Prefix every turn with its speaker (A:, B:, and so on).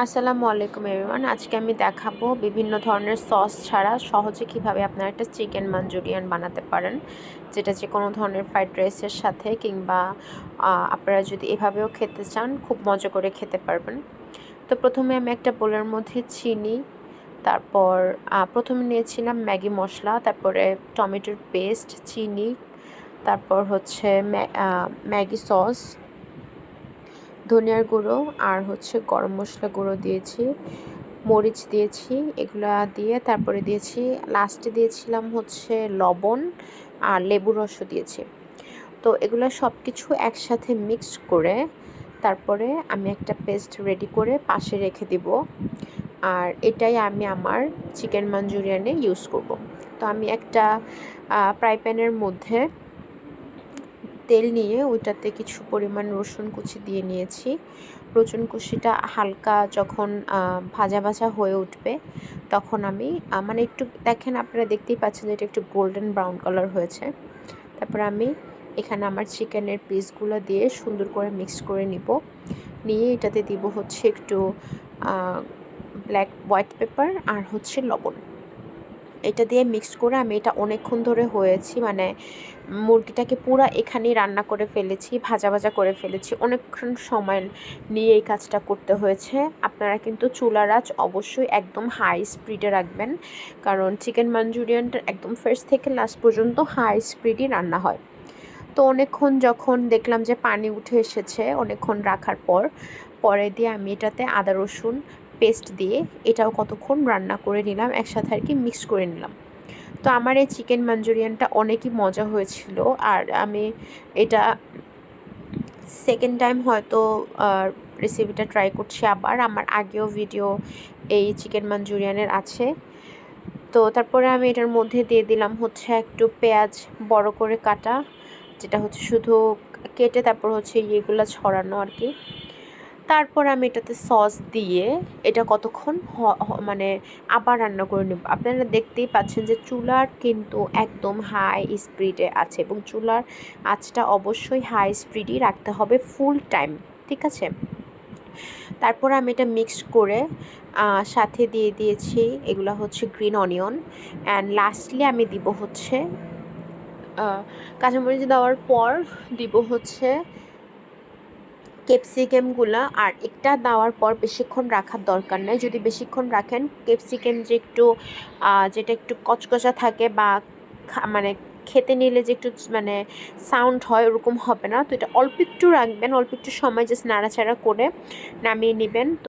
A: আসসালামু আলাইকুম এভরিওয়ান। আজকে আমি দেখাবো বিভিন্ন ধরনের সস ছাড়া সহজে কিভাবে আপনারা একটা চিকেন মাঞ্চুরিয়ান বানাতে পারেন, যেটা যে কোনো ধরনের ফ্রাইড রাইসের সাথে কিংবা আপনারা যদি এভাবেও খেতে চান খুব মজা করে খেতে পারবেন। তো প্রথমে আমি একটা বোলের মধ্যে চিনি, তারপর প্রথমে নিয়েছিলাম ম্যাগি মশলা, তারপরে টমেটোর পেস্ট, চিনি, তারপর হচ্ছে ম্যাগি সস, ধনিয়ার গুঁড়ো আর হচ্ছে গরম মশলা গুঁড়ো দিয়েছি, মরিচ দিয়েছি, এগুলা দিয়ে তারপরে দিয়েছি, লাস্টে দিয়েছিলাম হচ্ছে লবণ আর লেবু রসও দিয়েছি। তো এগুলো সব কিছু একসাথে মিক্স করে তারপরে আমি একটা পেস্ট রেডি করে পাশে রেখে দিব। আর এটাই আমি আমার চিকেন মাঞ্চুরিয়ানে ইউজ করব। তো আমি একটা ফ্রাই প্যানের মধ্যে তেল নিয়ে ওইটাতে কিছু পরিমাণ রসুন কুচি দিয়ে নিয়েছি। রসুন কুচিটা হালকা যখন ভাজা ভাজা হয়ে উঠবে তখন আমি মানে একটু দেখেন, আপনারা দেখতেই পাচ্ছেন যে এটা একটু গোল্ডেন ব্রাউন কালার হয়েছে। তারপর আমি এখানে আমার চিকেনের পিসগুলো দিয়ে সুন্দর করে মিক্স করে নিয়ে এটাতে দিব হচ্ছে একটু হোয়াইট পেপার আর হচ্ছে লবণ। এটা দিয়ে মিক্স করে আমি এটা অনেকক্ষণ ধরে হয়েছি, মানে মুরগিটাকে পুরো এখানেই রান্না করে ফেলেছি, ভাজা ভাজা করে ফেলেছি, অনেকক্ষণ সময় নিয়ে এই কাজটা করতে হয়েছে। আপনারা কিন্তু চুলার আঁচ অবশ্যই একদম হাই স্পিডে রাখবেন, কারণ চিকেন মাঞ্চুরিয়ানটা একদম ফার্স্ট থেকে লাস্ট পর্যন্ত হাই স্পিডই রান্না হয়। তো অনেকক্ষণ যখন দেখলাম যে পানি উঠে এসেছে অনেকক্ষণ রাখার পরে দিয়ে আমি এটাতে আদা রসুন পেস্ট দিয়ে এটাও কতক্ষণ রান্না করে নিলাম, একসাথে আর কি মিক্স করে নিলাম। তো আমার এই চিকেন মাঞ্চুরিয়ানটা অনেকই মজা হয়েছিল। আর আমি এটা সেকেন্ড টাইম হয়তো রেসিপিটা ট্রাই করছি আবার। আমার আগেও ভিডিও এই চিকেন মাঞ্চুরিয়ানের আছে। তো তারপরে আমি এটার মধ্যে দিয়ে দিলাম হচ্ছে একটু পেঁয়াজ বড় করে কাটা, যেটা হচ্ছে শুধু কেটে তারপর হচ্ছে ইয়েগুলো ছড়ানো আর কি। তারপর আমি এটাতে সস দিয়ে এটা কতক্ষণ মানে আবার রান্না করে নেব। আপনারা দেখতেই পাচ্ছেন যে চুলার কিন্তু একদম হাই স্পিডে আছে এবং চুলার আঁচটা অবশ্যই হাই স্পিডই রাখতে হবে ফুল টাইম, ঠিক আছে? তারপর আমি এটা মিক্স করে সাথে দিয়ে দিয়েছি এগুলো হচ্ছে গ্রিন অনিয়ন, অ্যান্ড লাস্টলি আমি দিব হচ্ছে কাঁচামরিচ দেওয়ার পর দিব হচ্ছে ক্যাপসিকামগুলো। আর একটা দেওয়ার পর বেশিক্ষণ রাখার দরকার নেই। যদি বেশিক্ষণ রাখেন ক্যাপসিকাম যে একটু যেটা একটু কচকচা থাকে বা মানে খেতে নিলে যে একটু মানে সাউন্ড হয় ওরকম হবে না। তো এটা অল্প একটু রাখবেন, অল্প একটু সময় জাস্ট নাড়াচাড়া করে নামিয়ে নেবেন।